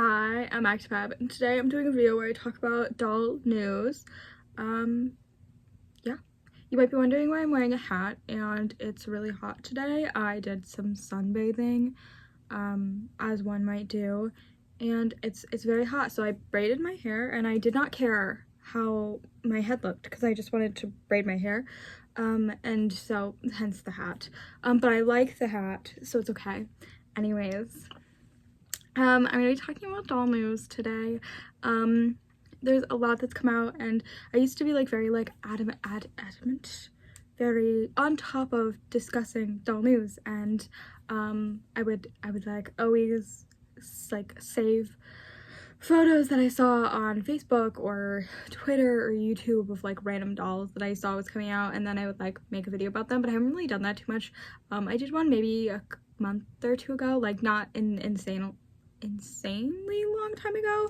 Hi, I'm ActiveFab, and today I'm doing a video where I talk about doll news. Yeah. You might be wondering why I'm wearing a hat, and it's really hot today. I did some sunbathing, as one might do, and it's very hot, so I braided my hair, and I did not care how my head looked, because I just wanted to braid my hair, and so, hence the hat. But I like the hat, so it's okay. Anyways. I'm gonna be talking about doll news today. There's a lot that's come out, and I used to be like very like adamant, very on top of discussing doll news, and I would like always like save photos that I saw on Facebook or Twitter or YouTube of like random dolls that I saw was coming out, and then I would like make a video about them, but I haven't really done that too much. I did one maybe a month or two ago, like not insanely long time ago.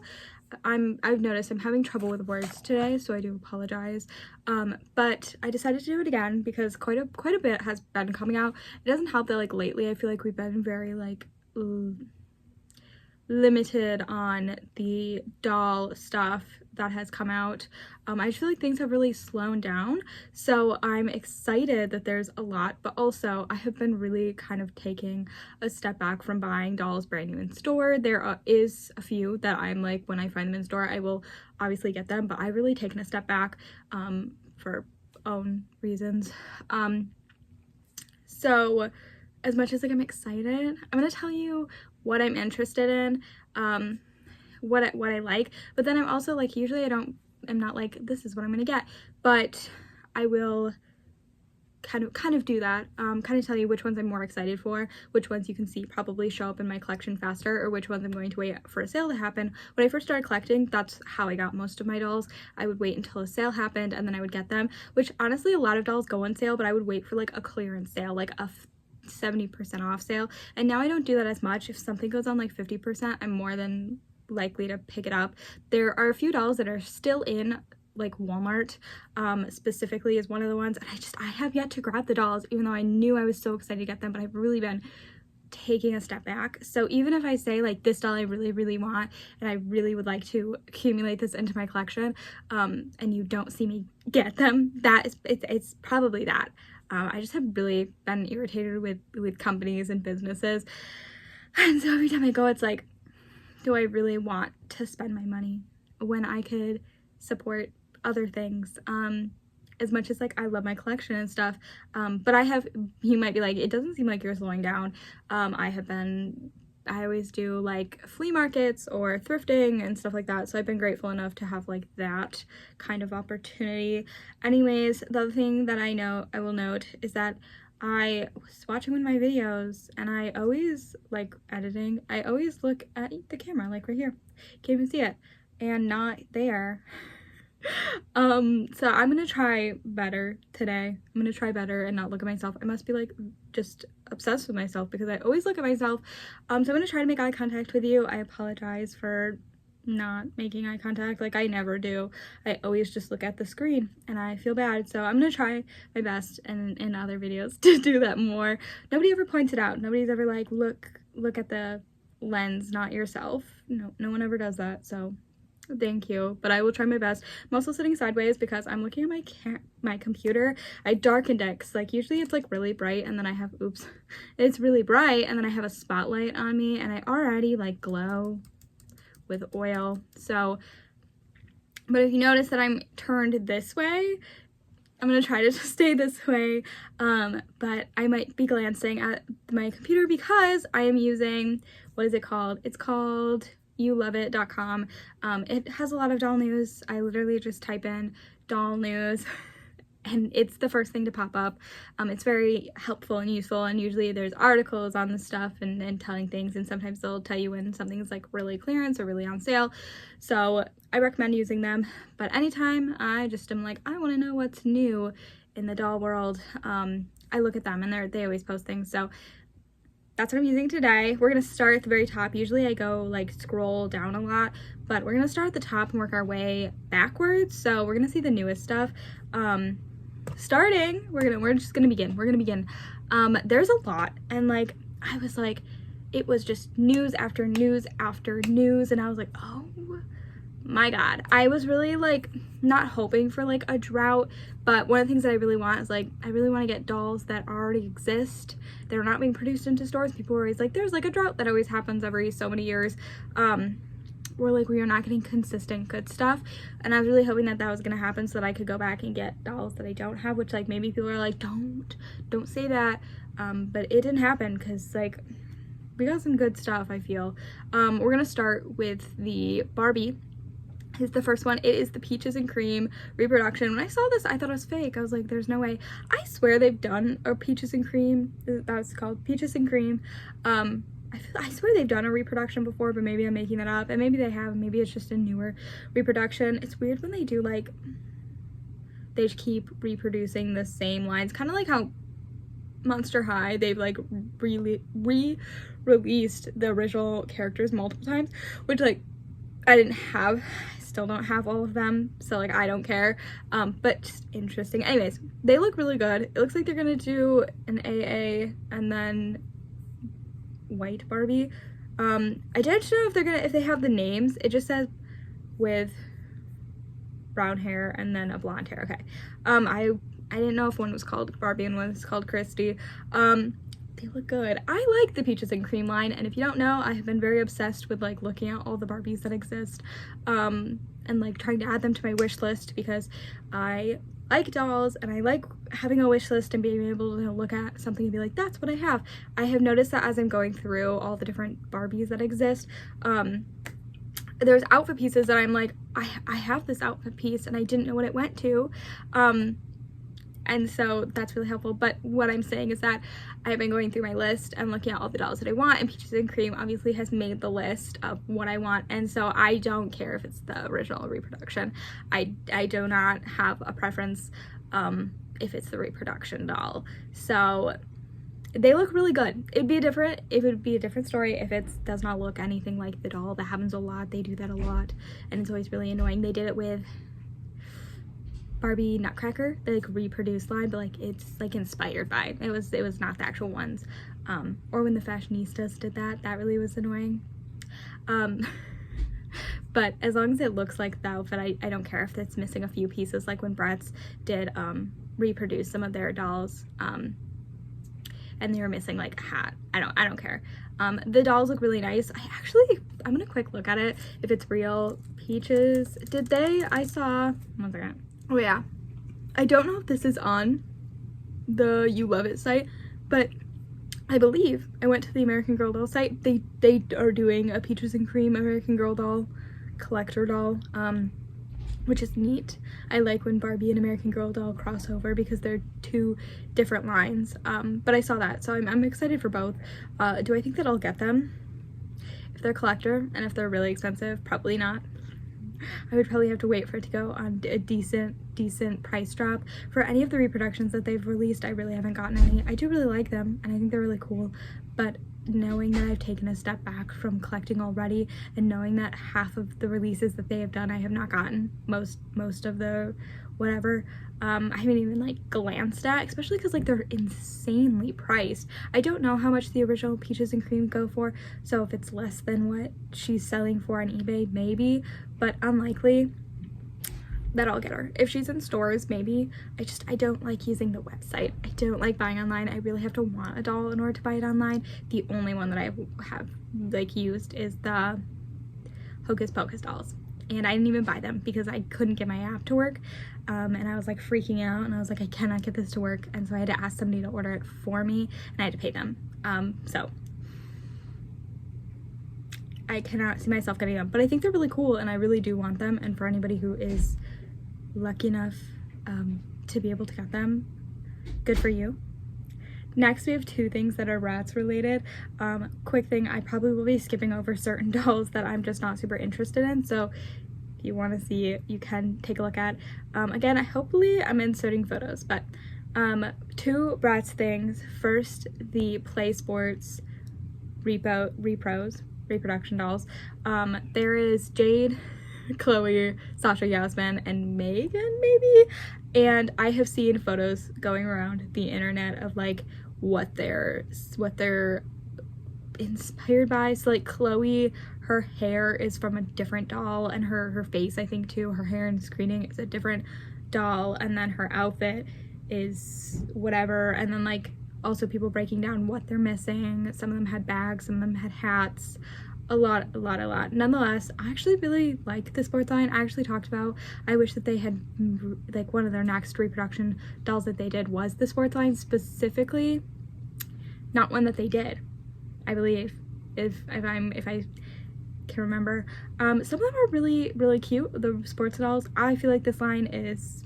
I've noticed I'm having trouble with words today, so I do apologize. But I decided to do it again because quite a bit has been coming out. It doesn't help that like lately I feel like we've been very like limited on the doll stuff that has come out. I just feel like things have really slowed down, so I'm excited that there's a lot, but also I have been really kind of taking a step back from buying dolls brand new in store. There is a few that I'm like, when I find them in store, I will obviously get them, but I've really taken a step back for own reasons. So as much as like I'm excited, I'm gonna tell you what I'm interested in, what I like, but then I'm also like, usually I'm not like, this is what I'm gonna get, but I will kind of do that, kind of tell you which ones I'm more excited for, which ones you can see probably show up in my collection faster, or which ones I'm going to wait for a sale to happen. When I first started collecting, that's how I got most of my dolls. I would wait until a sale happened and then I would get them, which honestly a lot of dolls go on sale, but I would wait for like a clearance sale, like a 70% off sale, and now I don't do that as much. If something goes on like 50%, I'm more than likely to pick it up. There are a few dolls that are still in like Walmart, specifically is one of the ones, and I have yet to grab the dolls, even though I knew I was so excited to get them, but I've really been taking a step back. So even if I say like, this doll I really want and I really would like to accumulate this into my collection, and you don't see me get them, it's probably that. I just have really been irritated with companies and businesses, and so every time I go, it's like, do I really want to spend my money when I could support other things? As much as like I love my collection and stuff, but you might be like, it doesn't seem like you're slowing down. I always do like flea markets or thrifting and stuff like that, so I've been grateful enough to have like that kind of opportunity. Anyways, the other thing that I will note is that I was watching one of my videos, and I always, like editing, I always look at the camera, like right here, can't even see it, and not there. So I'm gonna try better today. I'm gonna try better and not look at myself. I must be like just obsessed with myself because I always look at myself. So I'm gonna try to make eye contact with you. I apologize for not making eye contact, like I never do. I always just look at the screen and I feel bad, so I'm gonna try my best in other videos to do that more. Nobody ever points it out. Nobody's ever like, look at the lens, not yourself. No one ever does that, so thank you, but I will try my best. I'm also sitting sideways because I'm looking at my computer. I darkened it because like usually it's like really bright, and then I have, oops, it's really bright, and then I have a spotlight on me, and I already like glow with oil. So, but if you notice that I'm turned this way, I'm gonna try to stay this way, but I might be glancing at my computer because I am using, what is it called? It's called youloveit.com. It has a lot of doll news. I literally just type in doll news and it's the first thing to pop up. It's very helpful and useful, and usually there's articles on the stuff and telling things, and sometimes they'll tell you when something's like really clearance or really on sale. So I recommend using them, but anytime I just am like, I want to know what's new in the doll world, I look at them, and they always post things. So that's what I'm using today. We're gonna start at the very top. Usually I go like scroll down a lot, but we're gonna start at the top and work our way backwards. So we're gonna see the newest stuff. Starting, we're just gonna begin. There's a lot, and like I was like, it was just news after news after news, and I was like, oh my god. I was really like not hoping for like a drought, but one of the things that I really want is like, I really want to get dolls that already exist. They're not being produced into stores. People are always like, there's like a drought that always happens every so many years, where like we are not getting consistent good stuff, and I was really hoping that that was gonna happen so that I could go back and get dolls that I don't have, which like maybe people are like, don't say that, but it didn't happen because like we got some good stuff, I feel. We're gonna start with the Barbie. Is the first one. It is the Peaches and Cream reproduction. When I saw this, I thought it was fake. I was like, there's no way. I swear they've done a Peaches and Cream. That's called Peaches and Cream. I swear they've done a reproduction before, but maybe I'm making that up, and maybe they have. Maybe it's just a newer reproduction. It's weird when they do like, they just keep reproducing the same lines, kind of like how Monster High, they've like re-released the original characters multiple times, which like I didn't have. Still don't have all of them, so like I don't care, but just interesting. Anyways, they look really good. It looks like they're gonna do an AA and then white Barbie. I didn't know if they have the names. It just says with brown hair and then a blonde hair. Okay. I didn't know if one was called Barbie and one was called Christy. They look good. I like the Peaches and Cream line, and if you don't know, I have been very obsessed with like looking at all the Barbies that exist, and like trying to add them to my wish list because I like dolls and I like having a wish list and being able to look at something and be like, that's what I have. I have noticed that as I'm going through all the different Barbies that exist, there's outfit pieces that I'm like, I have this outfit piece and I didn't know what it went to, and so that's really helpful. But what I'm saying is that I've been going through my list and looking at all the dolls that I want, and Peaches and Cream obviously has made the list of what I want, and so I don't care if it's the original reproduction. I do not have a preference if it's the reproduction doll. So they look really good. It would be a different story if it does not look anything like the doll. That happens a lot. They do that a lot, and it's always really annoying. They did it with Barbie Nutcracker, the like reproduced line, but like it's like inspired by. It was not the actual ones. Or when the Fashionistas did that really was annoying. But as long as it looks like the outfit, I don't care if it's missing a few pieces, like when Bratz did reproduce some of their dolls, and they were missing like a hat. I don't care. The dolls look really nice. I'm gonna quick look at it if it's real. Peaches, I saw, one second. Oh yeah, I don't know if this is on the You Love It site, but I believe I went to the American Girl doll site. They are doing a Peaches and Cream American Girl doll collector doll, which is neat. I like when Barbie and American Girl doll cross over because they're two different lines, but I saw that, so I'm excited for both. Do I think that I'll get them? If they're collector and if they're really expensive, probably not. I would probably have to wait for it to go on a decent price drop. For any of the reproductions that they've released, I really haven't gotten any. I do really like them and I think they're really cool, but knowing that I've taken a step back from collecting already, and knowing that half of the releases that they have done I have not gotten, most of the whatever, I haven't even like glanced at, especially because like they're insanely priced. I don't know how much the original Peaches and Cream go for, so if it's less than what she's selling for on eBay, maybe, but unlikely that I'll get her. If she's in stores, maybe. I don't like using the website. I don't like buying online. I really have to want a doll in order to buy it online. The only one that I have like used is the Hocus Pocus dolls, and I didn't even buy them because I couldn't get my app to work, and I was like freaking out, and I was like, I cannot get this to work, and so I had to ask somebody to order it for me, and I had to pay them. So I cannot see myself getting them, but I think they're really cool and I really do want them, and for anybody who is lucky enough to be able to get them, good for you. Next, we have two things that are Bratz related. Quick thing, I probably will be skipping over certain dolls that I'm just not super interested in, so if you want to see it, you can take a look at. Again, hopefully I'm inserting photos, but two Bratz things. First, the Play Sports reproduction dolls. There is Jade, Chloe, Sasha, Yasmin, and Megan, maybe, and I have seen photos going around the internet of like what their inspired by. So like Chloe, her hair is from a different doll, and her face, I think too, her hair and screening is a different doll, and then her outfit is whatever. And then like also people breaking down what they're missing. Some of them had bags, some of them had hats, a lot. Nonetheless, I actually really like the sports line. I actually talked about, I wish that they had, like, one of their next reproduction dolls that they did was the sports line, specifically not one that they did, I believe, if I can remember. Some of them are really cute, the sports dolls. I feel like this line is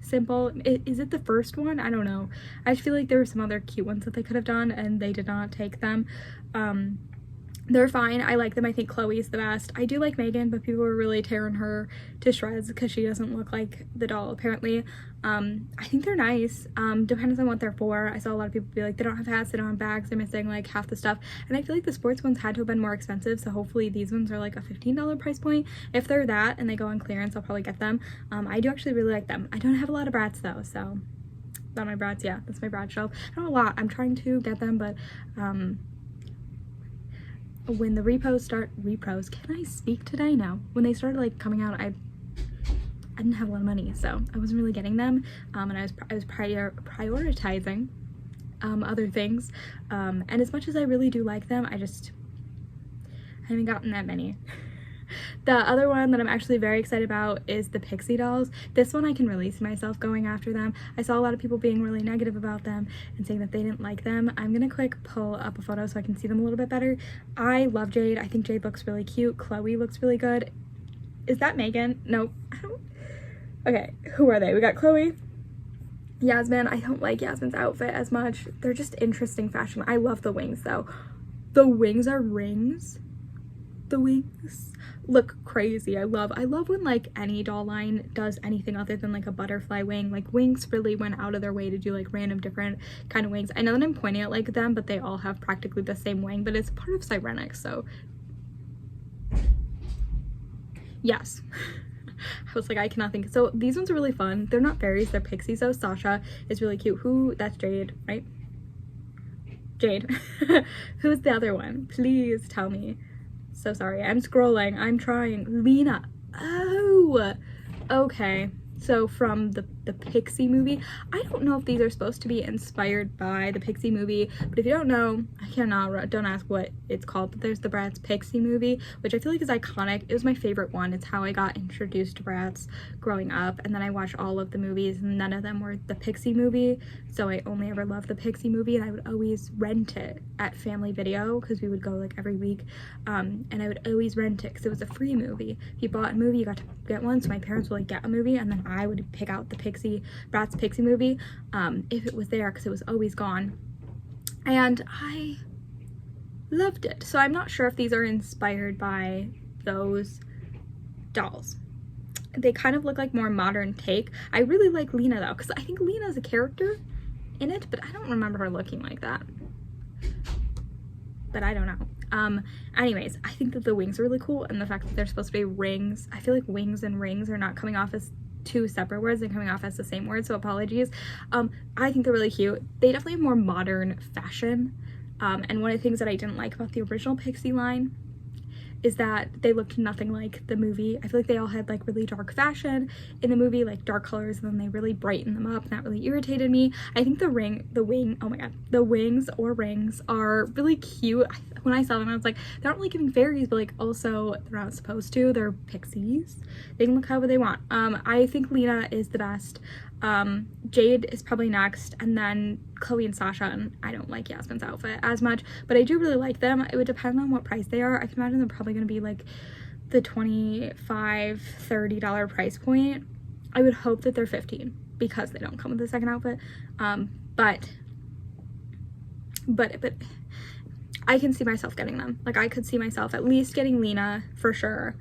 simple. Is it the first one? I don't know. I feel like there were some other cute ones that they could have done and they did not take them. They're fine. I like them. I think Chloe's the best. I do like Megan, but people are really tearing her to shreds because she doesn't look like the doll, apparently. I think they're nice. Depends on what they're for. I saw a lot of people be like, they don't have hats, they don't have bags, they're missing like half the stuff. And I feel like the sports ones had to have been more expensive, so hopefully these ones are like a $15 price point. If they're that and they go on clearance, I'll probably get them. I do actually really like them. I don't have a lot of Bratz though, so not my Bratz. Yeah, that's my Bratz shelf. I don't have a lot. I'm trying to get them, but when the repos, can I speak today? No. When they started like coming out, I didn't have a lot of money, so I wasn't really getting them, and I was prioritizing other things, and as much as I really do like them, I haven't gotten that many. The other one that I'm actually very excited about is the Pixie dolls. This one I can really see myself going after them. I saw a lot of people being really negative about them and saying that they didn't like them. I'm gonna quick pull up a photo so I can see them a little bit better. I love Jade. I think Jade looks really cute. Chloe looks really good. Is that Megan? Nope. Okay, who are they? We got Chloe. Yasmin. I don't like Yasmin's outfit as much. They're just interesting fashion. I love the wings though. The wings are rings. The wings look crazy. I love when like any doll line does anything other than like a butterfly wing. Like Wings really went out of their way to do like random different kind of wings. I know that I'm pointing at like them, but they all have practically the same wing, but it's part of Cyrenix, so yes. I was like, I cannot think. So these ones are really fun. They're not fairies, they're pixies though. Sasha is really cute. That's Jade, right? Jade. Who's the other one? Please tell me. So sorry, I'm scrolling, I'm trying. Lena. Oh, okay. So from the Pixie movie, I don't know if these are supposed to be inspired by the Pixie movie, but if you don't know, don't ask what it's called, but there's the Bratz Pixie movie, which I feel like is iconic. It was my favorite one. It's how I got introduced to Bratz growing up, and then I watched all of the movies, and none of them were the Pixie movie, so I only ever loved the Pixie movie, and I would always rent it at Family Video, because we would go like every week, and I would always rent it, because it was a free movie. If you bought a movie, you got to get one, so my parents would like get a movie, and then I would pick out the Bratz Pixie movie if it was there, because it was always gone, and I loved it. So I'm not sure if these are inspired by those dolls. They kind of look like more modern take. I really like Lena though, because I think Lena's a character in it, but I don't remember her looking like that, but I don't know. Anyways, I think that the wings are really cool, and the fact that they're supposed to be rings. I feel like wings and rings are not coming off as two separate words, they're coming off as the same word, so apologies. I think they're really cute. They definitely have more modern fashion, and one of the things that I didn't like about the original Pixie line is that they looked nothing like the movie. I feel like they all had like really dark fashion in the movie, like dark colors, and then they really brightened them up, and that really irritated me. I think the wings or rings are really cute. When I saw them, I was like, they're not really giving fairies, but like also they're not supposed to. They're pixies. They can look however they want. I think Lena is the best. Jade is probably next, and then Chloe and Sasha, and I don't like Yasmin's outfit as much, but I do really like them. It would depend on what price they are. I can imagine they're probably going to be like the $25–30 price point. I would hope that they're $15 because they don't come with the second outfit, but I can see myself getting them. Like, I could see myself at least getting Lena for sure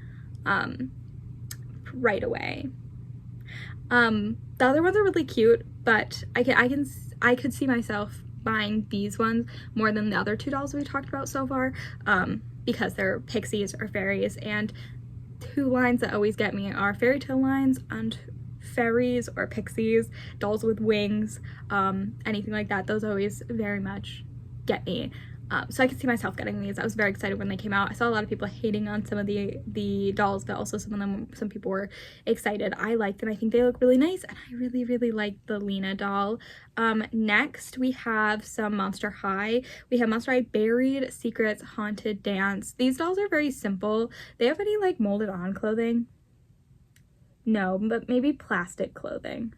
right away. The other ones are really cute, but I could see myself buying these ones more than the other two dolls we talked about so far, because they're pixies or fairies, and two lines that always get me are fairy tale lines and fairies or pixies, dolls with wings, anything like that. Those always very much get me. So I could see myself getting these. I was very excited when they came out. I saw a lot of people hating on some of the dolls, but also some people were excited. I liked them. I think they look really nice, and I really, really like the Lena doll. Next, we have some Monster High. We have Monster High Buried Secrets Haunted Dance. These dolls are very simple. They have any like molded on clothing? No, but maybe plastic clothing.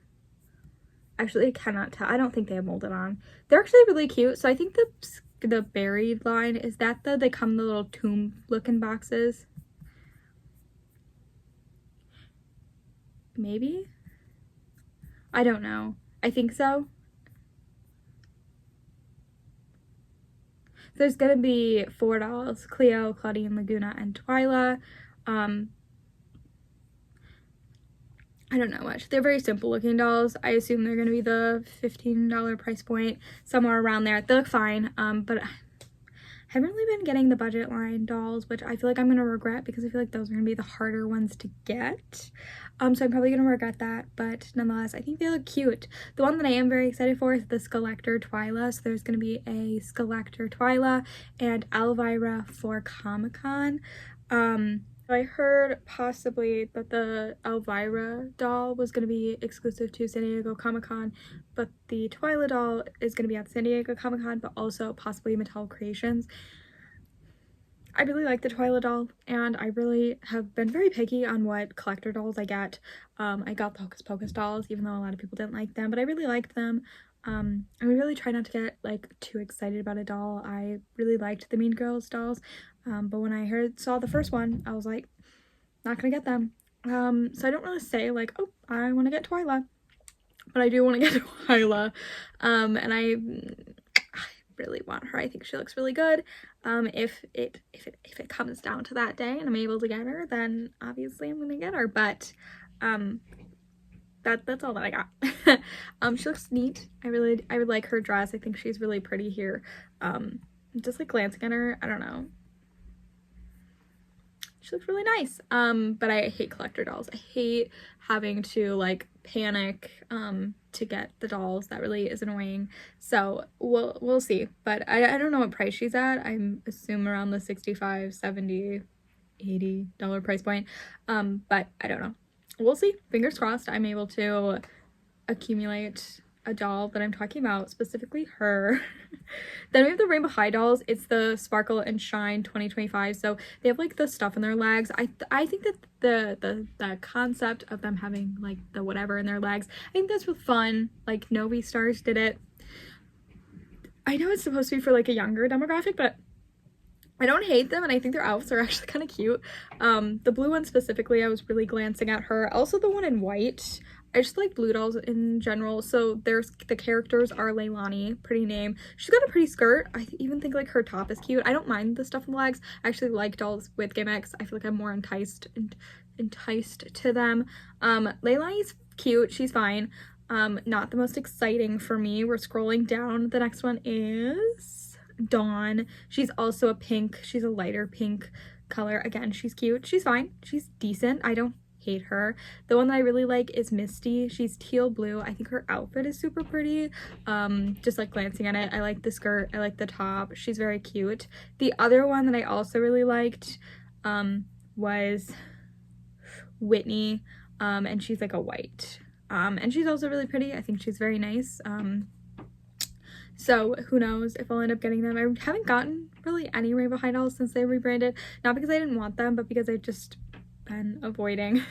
Actually, I cannot tell. I don't think they have molded on. They're actually really cute. So I think the Buried line, is that they come in the little tomb looking boxes? Maybe? I don't know. I think so. There's gonna be 4 dolls: Cleo, Claudine, Laguna, and Twyla. I don't know much. They're very simple looking dolls. I assume they're gonna be the $15 price point, somewhere around there. They look fine, but I haven't really been getting the budget line dolls, which I feel like I'm gonna regret because I feel like those are gonna be the harder ones to get. So I'm probably gonna regret that, but nonetheless, I think they look cute. The one that I am very excited for is the Skeletor Twyla. So there's gonna be a Skeletor Twyla and Elvira for Comic-Con. I heard possibly that the Elvira doll was going to be exclusive to San Diego Comic-Con, but the Twyla doll is going to be at San Diego Comic-Con, but also possibly Mattel Creations. I really like the Twyla doll, and I really have been very picky on what collector dolls I get. I got the Hocus Pocus dolls, even though a lot of people didn't like them, but I really liked them. And we really try not to get like too excited about a doll. I really liked the Mean Girls dolls, but when I saw the first one, I was like, not gonna get them. So I don't really say like, oh, I want to get Twyla, but I do want to get Twyla, and I really want her. I think she looks really good. If it comes down to that day and I'm able to get her, then obviously I'm gonna get her. But that's all that I got. She looks neat. I would like her dress. I think she's really pretty here. Just like glancing at her, I don't know. She looks really nice. But I hate collector dolls. I hate having to like panic to get the dolls. That really is annoying. So we'll see. But I don't know what price she's at. I assume around the $65, $70, $80 price point. But I don't know. We'll see. Fingers crossed I'm able to accumulate a doll that I'm talking about, specifically her. Then we have the Rainbow High dolls. It's the Sparkle and Shine 2025. So they have like the stuff in their legs. I think that the concept of them having like the whatever in their legs, I think that's fun. Like Novi Stars did it. I know it's supposed to be for like a younger demographic, but I don't hate them, and I think their outfits are actually kind of cute. The blue one specifically, I was really glancing at her. Also the one in white. I just like blue dolls in general. So the characters are Leilani, pretty name. She's got a pretty skirt. I even think like her top is cute. I don't mind the stuff in the legs. I actually like dolls with gimmicks. I feel like I'm more enticed to them. Leilani's cute. She's fine. Not the most exciting for me. We're scrolling down. The next one is Dawn. She's also a pink. She's a lighter pink color. Again, she's cute. She's fine. She's decent. I don't hate her. The one that I really like is Misty. She's teal blue. I think her outfit is super pretty. Just like glancing at it, I like the skirt. I like the top. She's very cute. The other one that I also really liked was Whitney, and she's like a white. And she's also really pretty. I think she's very nice. So who knows if I'll end up getting them. I haven't gotten really any Rainbow High dolls since they rebranded. Not because I didn't want them, but because I've just been avoiding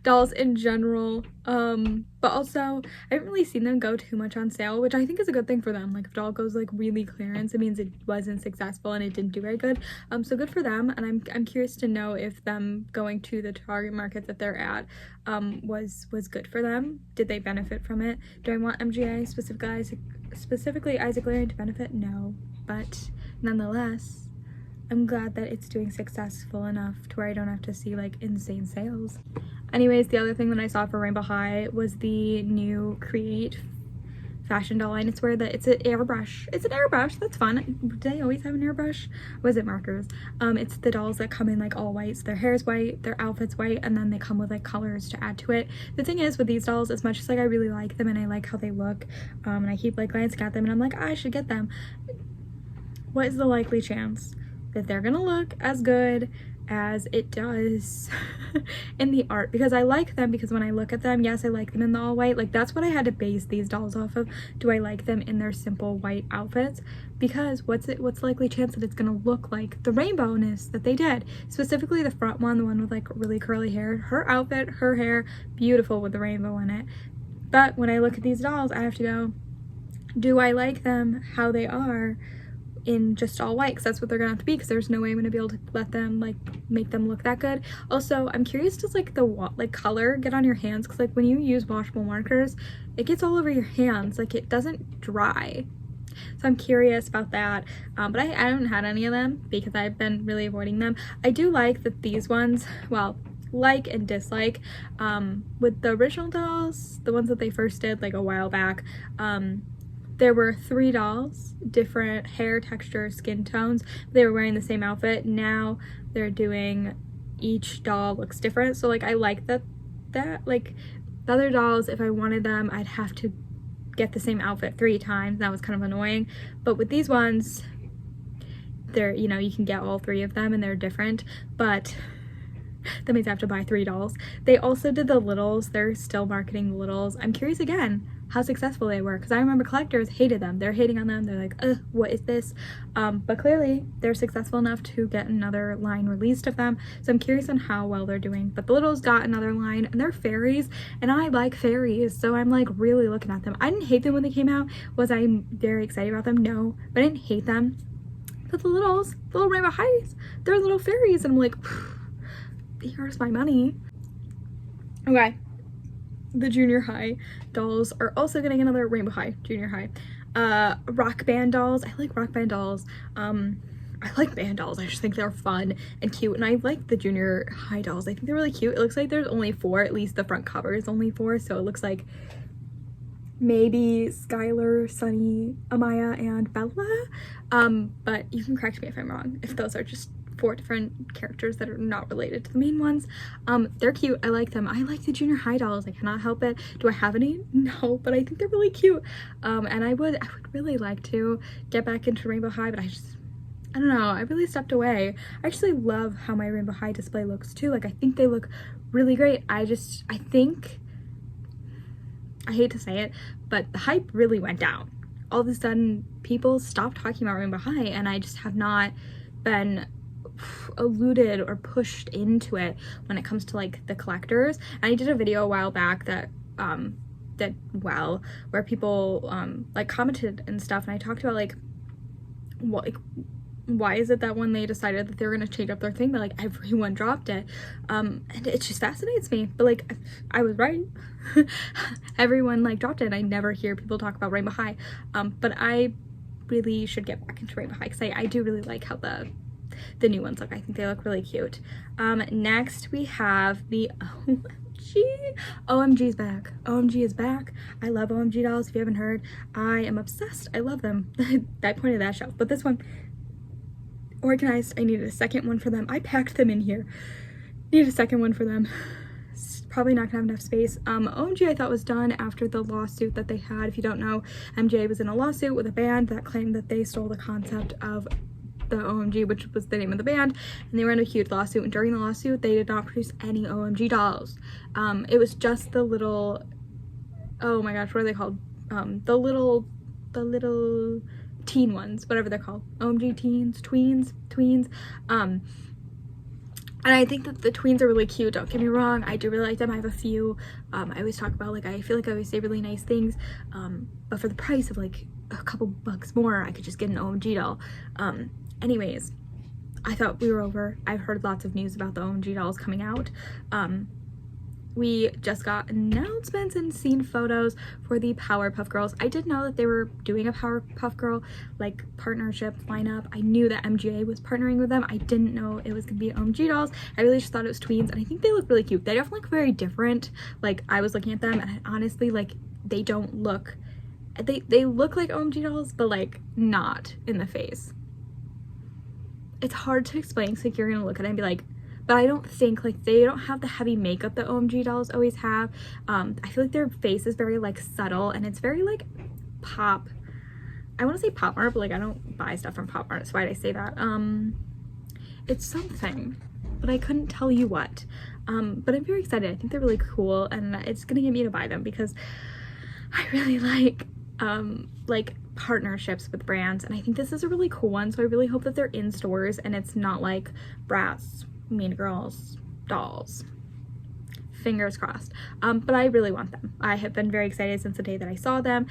dolls in general. But also I haven't really seen them go too much on sale, which I think is a good thing for them. Like if doll goes like really clearance, it means it wasn't successful and it didn't do very good. So good for them, and I'm curious to know if them going to the target market that they're at was good for them. Did they benefit from it? Do I want MGA specifically Isaac Larry to benefit? No, but nonetheless I'm glad that it's doing successful enough to where I don't have to see like insane sales. Anyways, the other thing that I saw for Rainbow High was the new Create fashion doll line. It's where it's an airbrush. It's an airbrush. That's fun. Do they always have an airbrush? Or was it markers? It's the dolls that come in like all white. So their hair's white, their outfit's white, and then they come with like colors to add to it. The thing is with these dolls, as much as like I really like them and I like how they look, and I keep like glancing at them and I'm like, I should get them, what is the likely chance that they're gonna look as good as it does in the art? Because I like them, because when I look at them, yes, I like them in the all white. Like, that's what I had to base these dolls off of. Do I like them in their simple white outfits? Because what's the likely chance that it's gonna look like the rainbowness that they did? Specifically the front one, the one with like really curly hair. Her outfit, her hair, beautiful with the rainbow in it. But when I look at these dolls, I have to go, do I like them how they are in just all white? Because that's what they're gonna have to be, because there's no way I'm gonna be able to let them, like, make them look that good. Also, I'm curious, does like the color get on your hands? Because like when you use washable markers, it gets all over your hands, like it doesn't dry. So I'm curious about that. But I haven't had any of them because I've been really avoiding them. I do like that these ones, well, like and dislike, with the original dolls, the ones that they first did like a while back, there were 3 dolls, different hair texture, skin tones. They were wearing the same outfit. Now they're doing, each doll looks different. So like I like that like the other dolls, if I wanted them, I'd have to get the same outfit 3 times. That was kind of annoying. But with these ones, they're, you know, you can get all 3 of them and they're different, but that means I have to buy 3 dolls. They also did the littles. They're still marketing the littles. I'm curious again how successful they were, because I remember collectors hated them. They're hating on them. They're like, ugh, what is this? But clearly they're successful enough to get another line released of them. So I'm curious on how well they're doing. But the littles got another line, and they're fairies, and I like fairies, so I'm like really looking at them. I didn't hate them when they came out. Was I very excited about them? No, but I didn't hate them. But the littles, the little Rainbow Highs, they're little fairies, and I'm like, here's my money. Okay, the junior high dolls are also getting another Rainbow High, junior high. Rock band dolls. I like rock band dolls. I like band dolls. I just think they're fun and cute, and I like the junior high dolls. I think they're really cute. It looks like there's only 4, at least the front cover is only 4, so it looks like maybe Skylar, Sunny, Amaya, and Bella. But you can correct me if I'm wrong, if those are just 4 different characters that are not related to the main ones. They're cute. I like them. I like the junior high dolls. I cannot help it. Do I have any? No, but I think they're really cute. And I would really like to get back into Rainbow High, but I don't know. I really stepped away. I actually love how my Rainbow High display looks too. Like, I think they look really great. I think, I hate to say it, but the hype really went down. All of a sudden, people stopped talking about Rainbow High, and I just have not been alluded or pushed into it when it comes to like the collectors. And I did a video a while back that where people like commented and stuff, and I talked about like what, like, why is it that when they decided that they were going to change up their thing, that like everyone dropped it, and it just fascinates me. But like, I was right. Everyone like dropped it, and I never hear people talk about Rainbow High. But I really should get back into Rainbow High, because I do really like how the new ones look. I think they look really cute. Next we have the OMG is back. OMG is back. I love OMG dolls. If you haven't heard, I am obsessed. I love them. I pointed that shelf, but this one, organized. I needed a second one for them. I packed them in here. Needed a second one for them. Probably not gonna have enough space. OMG I thought was done after the lawsuit that they had. If you don't know, MJ was in a lawsuit with a band that claimed that they stole the concept of the OMG, which was the name of the band, and they were in a huge lawsuit, and during the lawsuit they did not produce any OMG dolls. It was just the little, oh my gosh, what are they called? The little teen ones, whatever they're called. OMG teens, tweens. And I think that the tweens are really cute, don't get me wrong. I do really like them. I have a few. I always talk about, like, I feel like I always say really nice things, but for the price of like a couple bucks more, I could just get an OMG doll. Anyways, I thought we were over. I've heard lots of news about the OMG dolls coming out. We just got announcements and seen photos for the Powerpuff Girls. I did know that they were doing a Powerpuff Girl like partnership lineup. I knew that MGA was partnering with them. I didn't know it was gonna be OMG dolls. I really just thought it was tweens, and I think they look really cute. They definitely look very different. Like, I was looking at them, and honestly, like, they don't look, they look like OMG dolls, but like not in the face. It's hard to explain, so like, you're gonna look at it and be like, but I don't think, like, they don't have the heavy makeup that OMG dolls always have. I feel like their face is very like subtle, and it's very like pop. I want to say Pop Mart, but like I don't buy stuff from Pop Mart, so why did I say that? It's something, but I couldn't tell you what. But I'm very excited. I think they're really cool, and it's gonna get me to buy them because I really like partnerships with brands, and I think this is a really cool one, so I really hope that they're in stores and it's not like Bratz, Mean Girls, Dolls. Fingers crossed. But I really want them. I have been very excited since the day that I saw them.